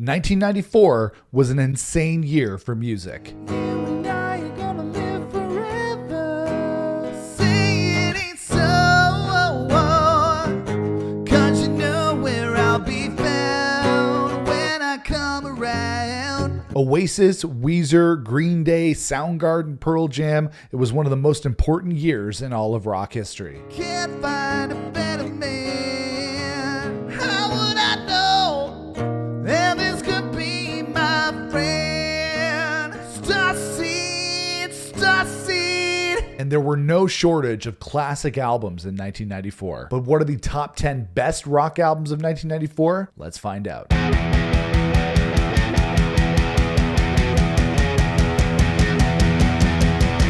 1994 was an insane year for music. You and I are gonna live forever. Say it ain't so, 'cause you know where I'll be found when I come around. Oasis, Weezer, Green Day, Soundgarden, Pearl Jam. It was one of the most important years in all of rock history. Can't find a better man. How would I know that this could be my friend? Starseed, Starseed. And there were no shortage of classic albums in 1994. But what are the top 10 best rock albums of 1994? Let's find out.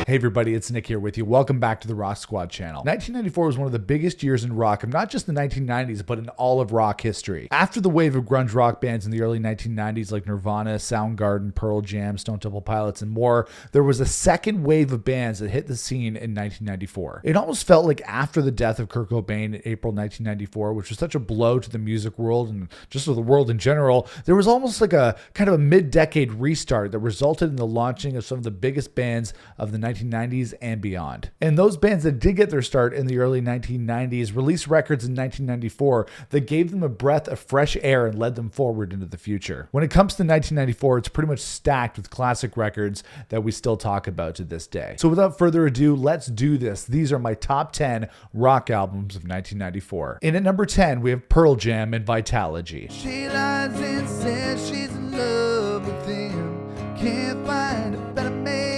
Hey everybody, it's Nick here with you. Welcome back to the Rock Squad channel. 1994 was one of the biggest years in rock of not just the 1990s, but in all of rock history. After the wave of grunge rock bands in the early 1990s like Nirvana, Soundgarden, Pearl Jam, Stone Temple Pilots, and more, there was a second wave of bands that hit the scene in 1994. It almost felt like after the death of Kurt Cobain in April 1994, which was such a blow to the music world and just to the world in general, there was almost like a kind of a mid-decade restart that resulted in the launching of some of the biggest bands of the 1990s and beyond. And those bands that did get their start in the early 1990s released records in 1994 that gave them a breath of fresh air and led them forward into the future. When it comes to 1994, it's pretty much stacked with classic records that we still talk about to this day. So without further ado, let's do this. These are my top 10 rock albums of 1994. In at number 10, we have Pearl Jam and Vitalogy. She lies and says she's in love with him. Can't find a better man.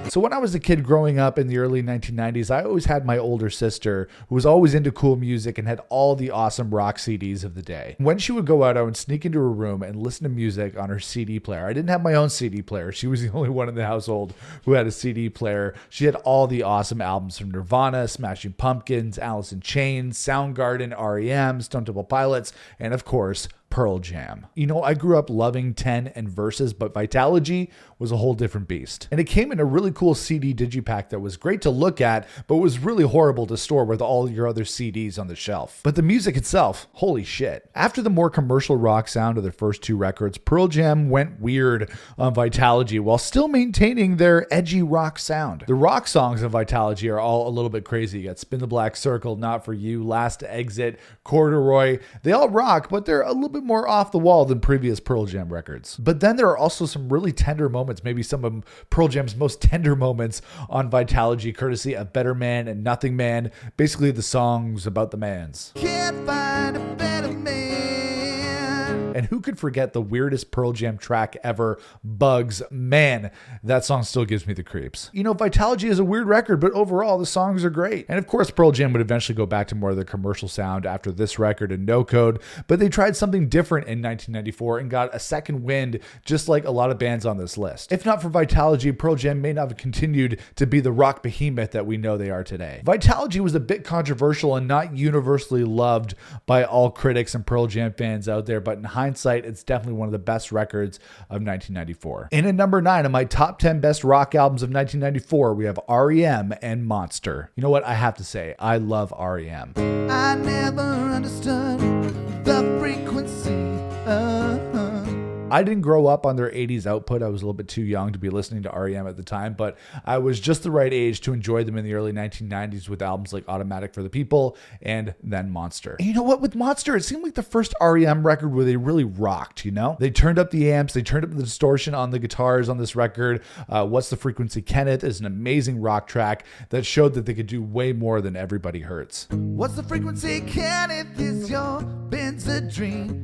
So when I was a kid growing up in the early 1990s, I always had my older sister who was always into cool music and had all the awesome rock CDs of the day. When she would go out, I would sneak into her room and listen to music on her CD player. I didn't have my own CD player. She was the only one in the household who had a CD player. She had all the awesome albums from Nirvana, Smashing Pumpkins, Alice in Chains, Soundgarden, REM, Stone Temple Pilots, and of course, Pearl Jam. You know, I grew up loving 10 and Versus, but Vitalogy was a whole different beast. And it came in a really cool CD digipack that was great to look at, but was really horrible to store with all your other CDs on the shelf. But the music itself, holy shit. After the more commercial rock sound of their first two records, Pearl Jam went weird on Vitalogy while still maintaining their edgy rock sound. The rock songs of Vitalogy are all a little bit crazy. You got Spin the Black Circle, Not For You, Last Exit, Corduroy. They all rock, but they're a little bit more off the wall than previous Pearl Jam records. But then there are also some really tender moments, maybe some of Pearl Jam's most tender moments on Vitalogy, courtesy of Better Man and Nothing Man, basically the songs about the mans. Can't find a better man. And who could forget the weirdest Pearl Jam track ever, Bugs? Man, that song still gives me the creeps. You know, Vitalogy is a weird record, but overall the songs are great. And of course, Pearl Jam would eventually go back to more of the commercial sound after this record and No Code, but they tried something different in 1994 and got a second wind, just like a lot of bands on this list. If not for Vitalogy, Pearl Jam may not have continued to be the rock behemoth that we know they are today. Vitalogy was a bit controversial and not universally loved by all critics and Pearl Jam fans out there, but in hindsight, it's definitely one of the best records of 1994. And at number 9 of my top 10 best rock albums of 1994, we have REM and Monster. You know what? I have to say, I love REM. I never understood the frequency. I didn't grow up on their 80s output. I was a little bit too young to be listening to REM at the time, but I was just the right age to enjoy them in the early 1990s with albums like Automatic for the People and then Monster. And you know what? With Monster, it seemed like the first REM record where they really rocked, you know? They turned up the amps, they turned up the distortion on the guitars on this record. What's the Frequency, Kenneth is an amazing rock track that showed that they could do way more than Everybody Hurts. What's the frequency? Kenneth is your Benzedrine.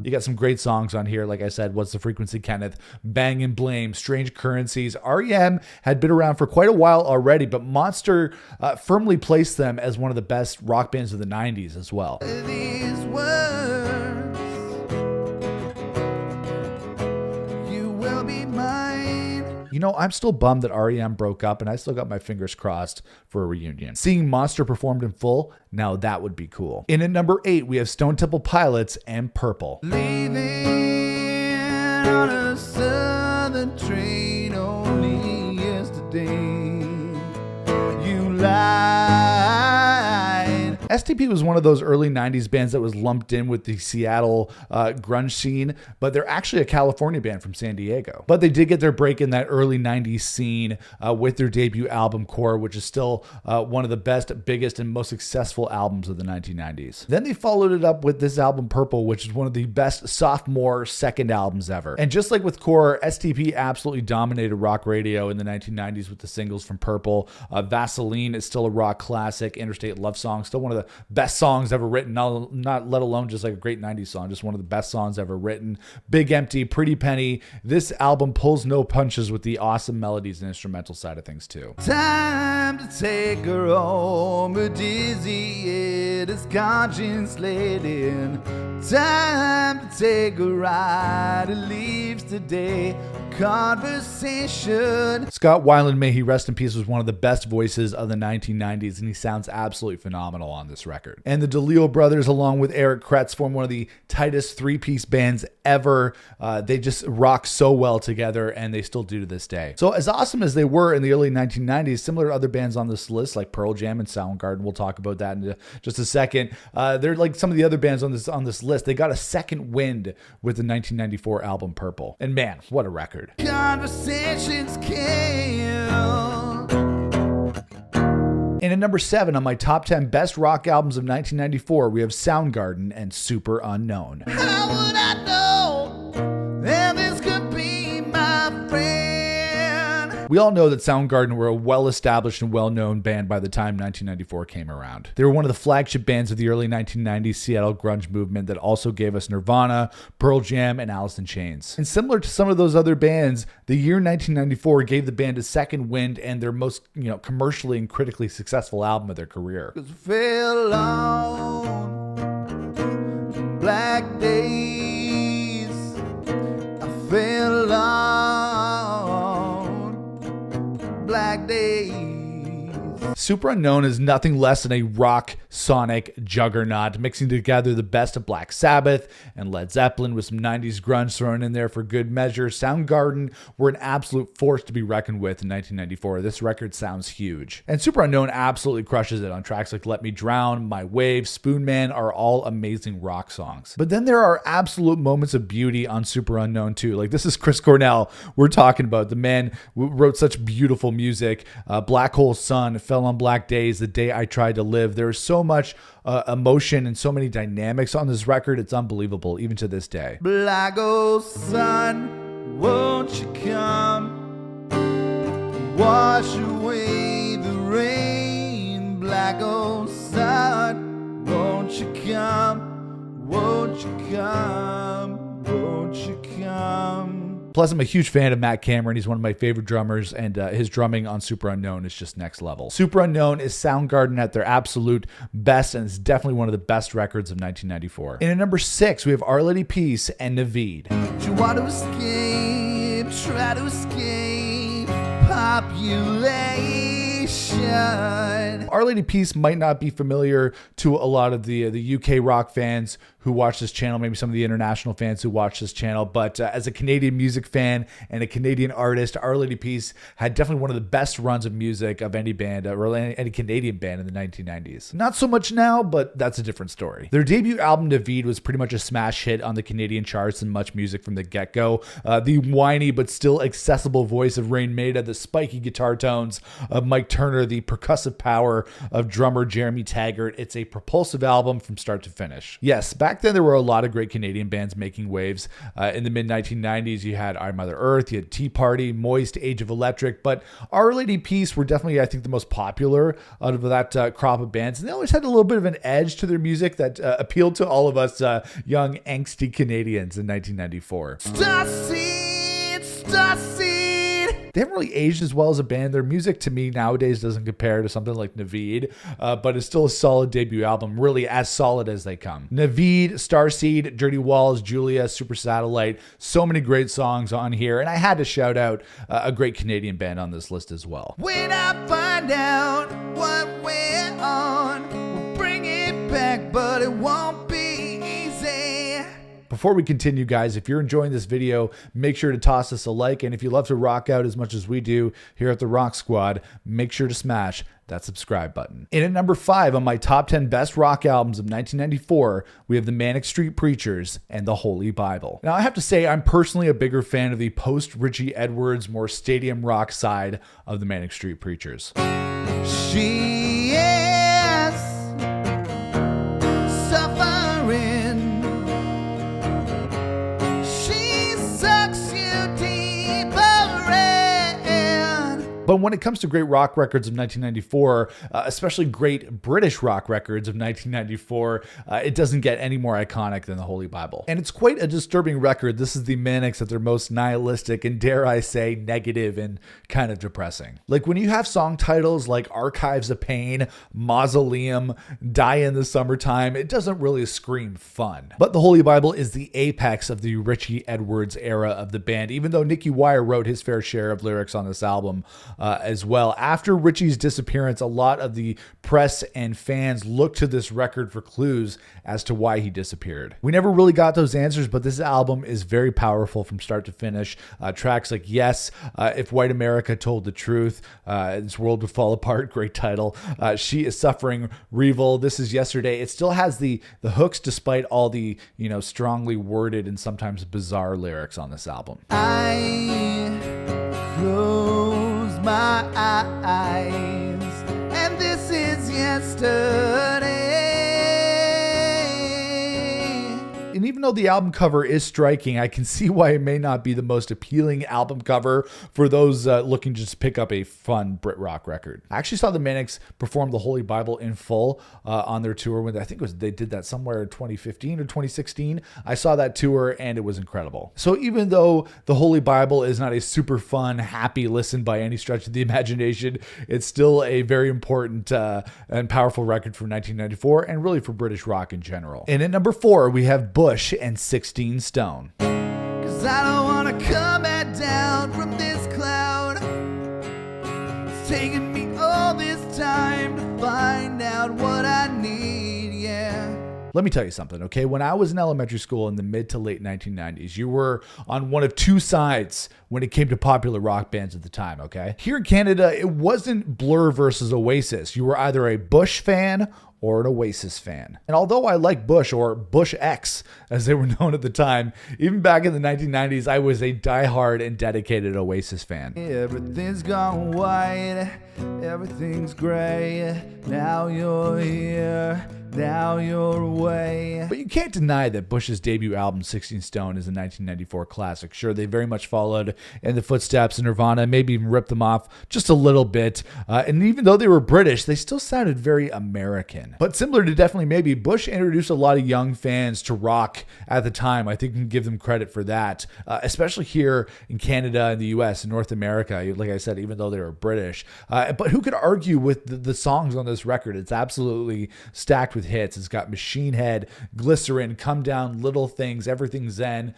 You got some great songs on here. Like I said, What's the Frequency, Kenneth, Bang and Blame, Strange Currencies. REM had been around for quite a while already, but Monster firmly placed them as one of the best rock bands of the 90s as well. These words, you will be mine. You know, I'm still bummed that REM broke up, and I still got my fingers crossed for a reunion. Seeing Monster performed in full, now that would be cool. And at number 8, we have Stone Temple Pilots and Purple. Leaving on a southern train only yesterday. You lied STP was one of those early 90s bands that was lumped in with the Seattle grunge scene, but they're actually a California band from San Diego. But they did get their break in that early 90s scene with their debut album Core, which is still one of the best, biggest, and most successful albums of the 1990s. Then they followed it up with this album Purple, which is one of the best sophomore second albums ever. And just like with Core, STP absolutely dominated rock radio in the 1990s with the singles from Purple. Vaseline is still a rock classic. Interstate Love Song, still one of the best songs ever written, not let alone just like a great 90s song, just one of the best songs ever written. Big Empty, Pretty Penny. This album pulls no punches with the awesome melodies and instrumental side of things too. Time to take her home, her dizzy head is conscience laden. Time to take a ride, it leaves today. Conversation. Scott Weiland, may he rest in peace, was one of the best voices of the 1990s, and he sounds absolutely phenomenal on this record. And the DeLeo brothers, along with Eric Kretz, form one of the tightest three-piece bands ever. They just rock so well together, and they still do to this day. So as awesome as they were in the early 1990s, similar to other bands on this list, like Pearl Jam and Soundgarden, we'll talk about that in just a second. They're like some of the other bands on this list. They got a second wind with the 1994 album Purple. And man, what a record. Conversations kill. And at number 7 on my top 10 best rock albums of 1994, we have Soundgarden and Super Unknown. How would I know that this could be my friend? We all know that Soundgarden were a well-established and well-known band by the time 1994 came around. They were one of the flagship bands of the early 1990s Seattle grunge movement that also gave us Nirvana, Pearl Jam, and Alice in Chains. And similar to some of those other bands, the year 1994 gave the band a second wind and their most, commercially and critically successful album of their career. 'Cause I fell on black days. I fell on black days. Super Unknown is nothing less than a rock sonic juggernaut, mixing together the best of Black Sabbath and Led Zeppelin with some 90s grunge thrown in there for good measure. Soundgarden were an absolute force to be reckoned with in 1994. This record sounds huge. And Super Unknown absolutely crushes it on tracks like Let Me Drown, My Wave, Spoon Man are all amazing rock songs. But then there are absolute moments of beauty on Super Unknown too. Like this is Chris Cornell we're talking about. The man who wrote such beautiful music. Black Hole Sun, Fell on Black Days, The Day I Tried to Live. There's so much emotion and so many dynamics on this record. It's unbelievable, even to this day. Black old sun, won't you come wash away the rain? Black old sun, won't you come? Won't you come? Won't you come? Plus, I'm a huge fan of Matt Cameron. He's one of my favorite drummers, and his drumming on Super Unknown is just next level. Super Unknown is Soundgarden at their absolute best, and it's definitely one of the best records of 1994. And at number 6, we have Our Lady Peace and Naveed. Do you want to escape? Try to escape population. Our Lady Peace might not be familiar to a lot of the UK rock fans who watch this channel, maybe some of the international fans who watch this channel, but as a Canadian music fan and a Canadian artist, Our Lady Peace had definitely one of the best runs of music of any band, or any Canadian band in the 1990s. Not so much now, but that's a different story. Their debut album, Naveed, was pretty much a smash hit on the Canadian charts and much music from the get-go. The whiny but still accessible voice of Rain Maida, the spiky guitar tones of Mike Turner, the percussive power of drummer Jeremy Taggart. It's a propulsive album from start to finish. Yes, back then there were a lot of great Canadian bands making waves. In the mid-1990s, you had Our Mother Earth, you had Tea Party, Moist, Age of Electric, but Our Lady Peace were definitely, I think, the most popular out of that crop of bands. And they always had a little bit of an edge to their music that appealed to all of us young, angsty Canadians in 1994. Starseed. They haven't really aged as well as a band. Their music to me nowadays doesn't compare to something like Naveed, but it's still a solid debut album, really as solid as they come. Naveed, Starseed, Dirty Walls, Julia, Super Satellite, so many great songs on here, and I had to shout out a great Canadian band on this list as well. When I find out what went on, we'll bring it back, but it won't be easy. Before we continue, guys, if you're enjoying this video, make sure to toss us a like. And if you love to rock out as much as we do here at the Rock Squad, make sure to smash that subscribe button. In at number 5 on my top 10 best rock albums of 1994, we have the Manic Street Preachers and the Holy Bible. Now, I have to say, I'm personally a bigger fan of the post-Richie Edwards, more stadium rock side of the Manic Street Preachers. She is suffering. She sucks you deeper in. But when it comes to great rock records of 1994, especially great British rock records of 1994, it doesn't get any more iconic than the Holy Bible. And it's quite a disturbing record. This is the Manics at their most nihilistic and, dare I say, negative and kind of depressing. Like when you have song titles like Archives of Pain, Mausoleum, Die in the Summertime, it doesn't really scream fun. But the Holy Bible is the apex of the Richie Edwards era of the band, even though Nicky Wire wrote his fair share of lyrics on this album as well. After Richie's disappearance, a lot of the press and fans looked to this record for clues as to why he disappeared. We never really got those answers, but this album is very powerful from start to finish. Tracks like Yes, If White America Told the Truth, This World Would Fall Apart, great title. She Is Suffering, Revil, This Is Yesterday. It still has the hooks despite all the, strongly worded and sometimes bizarre lyrics on this album. I close my eyes, and this is yesterday. And even though the album cover is striking, I can see why it may not be the most appealing album cover for those looking to just pick up a fun Brit rock record. I actually saw the Manics perform the Holy Bible in full on their tour when I think they did that somewhere in 2015 or 2016. I saw that tour and it was incredible. So even though the Holy Bible is not a super fun, happy listen by any stretch of the imagination, it's still a very important and powerful record from 1994 and really for British rock in general. And at number 4, we have Bush and 16 Stone. 'Cause I don't wanna come back down from this cloud. It's taken me all this time to find out what I need, yeah. Let me tell you something, okay? When I was in elementary school in the mid to late 1990s, you were on one of two sides when it came to popular rock bands at the time, okay? Here in Canada, it wasn't Blur versus Oasis. You were either a Bush fan or an Oasis fan. And although I like Bush, or Bush X as they were known at the time, even back in the 1990s, I was a diehard and dedicated Oasis fan. Everything's gone white, everything's gray. Now you're here, now you're away. But you can't deny that Bush's debut album, 16 Stone, is a 1994 classic. Sure, they very much followed in the footsteps of Nirvana, maybe even ripped them off just a little bit. And even though they were British, they still sounded very American. But similar to Definitely Maybe, Bush introduced a lot of young fans to rock at the time. I think we can give them credit for that, especially here in Canada and the US and North America. Like I said, even though they were British. But who could argue with the songs on this record? It's absolutely stacked with hits. It's got Machine Head, Glycerin, Come Down, Little Things, Everything Zen.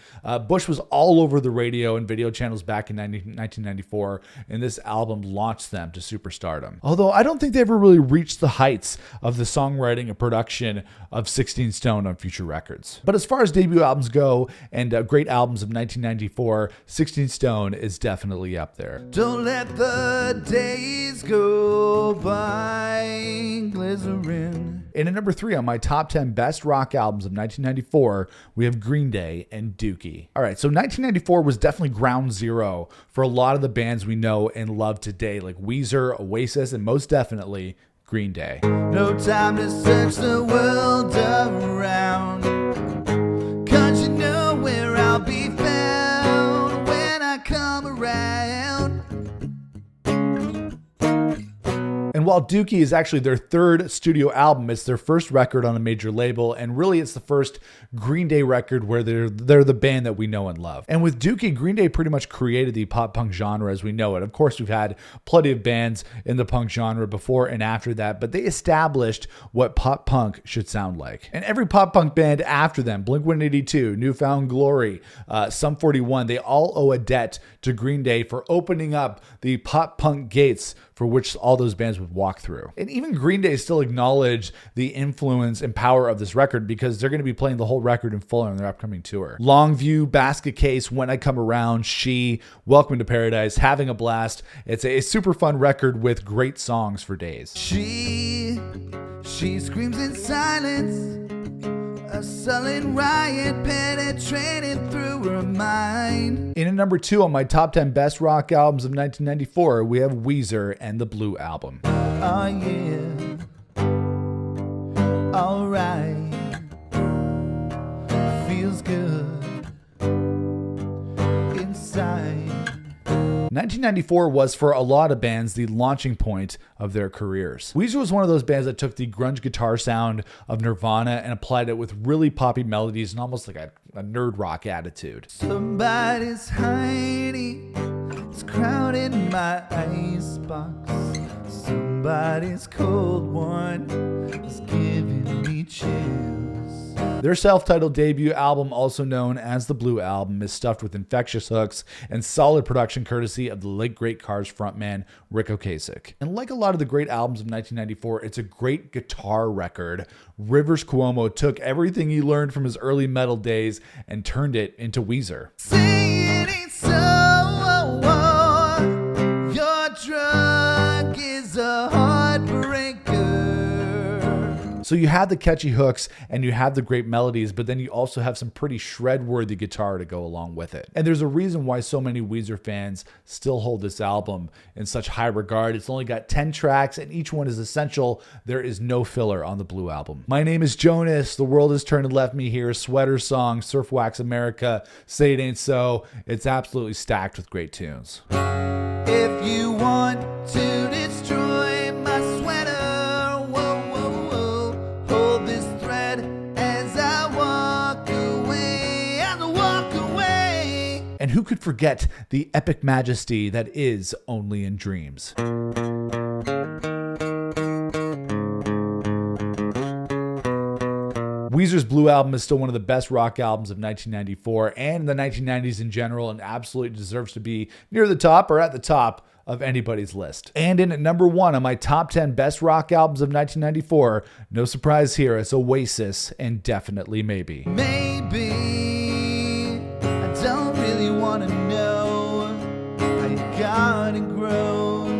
Bush was all over the radio and video channels back in 1994, and this album launched them to superstardom. Although I don't think they ever really reached the heights of the songwriting and production of 16 Stone on future records. But as far as debut albums go and great albums of 1994, 16 Stone is definitely up there. Don't let the days go by, Glycerin. And at number 3 on my top 10 best rock albums of 1994, we have Green Day and Dookie. All right, so 1994 was definitely ground zero for a lot of the bands we know and love today, like Weezer, Oasis, and most definitely Green Day. No time to search the world around, 'cause you know where I'll be found when I come around. And while Dookie is actually their third studio album, it's their first record on a major label, and really it's the first Green Day record where they're the band that we know and love. And with Dookie, Green Day pretty much created the pop punk genre as we know it. Of course, we've had plenty of bands in the punk genre before and after that, but they established what pop punk should sound like. And every pop punk band after them, Blink-182, New Found Glory, Sum 41, they all owe a debt to Green Day for opening up the pop punk gates for which all those bands would walk through. And even Green Day still acknowledged the influence and power of this record because they're going to be playing the whole record in full on their upcoming tour. Longview, Basket Case, When I Come Around, She, Welcome to Paradise, Having a Blast. It's a super fun record with great songs for days. She screams in silence, a sullen riot penetrating through her mind. In at number 2 on my top 10 best rock albums of 1994, we have Weezer and the Blue Album. Oh yeah, alright, feels good inside. 1994 was, for a lot of bands, the launching point of their careers. Weezer was one of those bands that took the grunge guitar sound of Nirvana and applied it with really poppy melodies and almost like a nerd rock attitude. Somebody's hiding, it's crowding my icebox. Somebody's cold one is giving me chills. Their self-titled debut album, also known as the Blue Album, is stuffed with infectious hooks and solid production courtesy of the late great Cars frontman Rick Ocasek. And like a lot of the great albums of 1994, it's a great guitar record. Rivers Cuomo took everything he learned from his early metal days and turned it into Weezer. Say it ain't so, your drug is a heartbreaker. So you have the catchy hooks and you have the great melodies, but then you also have some pretty shred-worthy guitar to go along with it. And there's a reason why so many Weezer fans still hold this album in such high regard. It's only got 10 tracks and each one is essential. There is no filler on the Blue Album. My name is Jonas. The world has turned and left me here. Sweater Song, Surf Wax America, Say It Ain't So. It's absolutely stacked with great tunes. If you want to destroy my sweater, hold this thread as I walk away. And who could forget the epic majesty that is Only in Dreams? Weezer's Blue Album is still one of the best rock albums of 1994 and the 1990s in general, and absolutely deserves to be near the top or at the top of anybody's list. And in at number 1 on my top 10 best rock albums of 1994, no surprise here, it's Oasis and Definitely Maybe. Maybe I don't really want to know how your garden grows,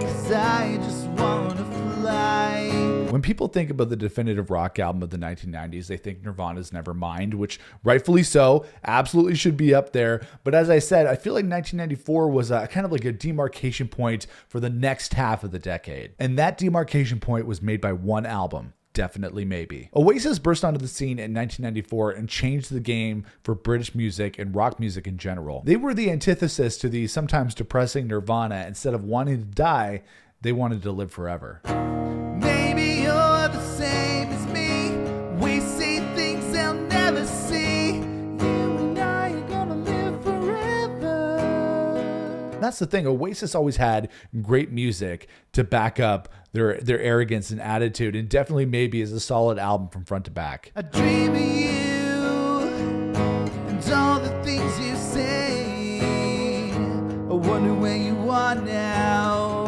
'cause I just want to fly. When people think about the definitive rock album of the 1990s, they think Nirvana's Nevermind, which rightfully so, absolutely should be up there. But as I said, I feel like 1994 was kind of like a demarcation point for the next half of the decade. And that demarcation point was made by one album, Definitely Maybe. Oasis burst onto the scene in 1994 and changed the game for British music and rock music in general. They were the antithesis to the sometimes depressing Nirvana. Instead of wanting to die, they wanted to live forever. Maybe you're the same as me. We see things they'll never see. You and I are gonna live forever. That's the thing. Oasis always had great music to back up their arrogance and attitude, and Definitely Maybe is a solid album from front to back. I dream of you and all the things you say. I wonder where you are now.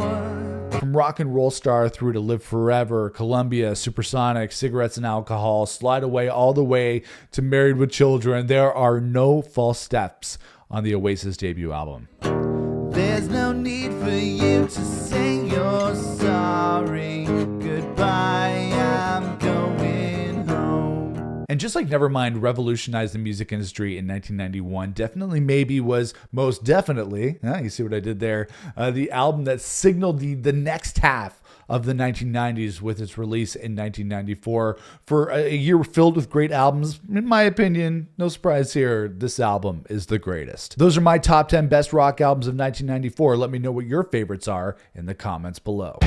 From Rock and Roll Star through to Live Forever, Columbia, Supersonic, Cigarettes and Alcohol, Slide Away, all the way to Married with Children, there are no false steps on the Oasis debut album. There's no need for you to say you're sorry. Goodbye, I'm going home. And just like Nevermind revolutionized the music industry in 1991, Definitely Maybe was most definitely, you see what I did there, the album that signaled the next half of the 1990s with its release in 1994. For a year filled with great albums, in my opinion, no surprise here, this album is the greatest. Those are my top 10 best rock albums of 1994. Let me know what your favorites are in the comments below.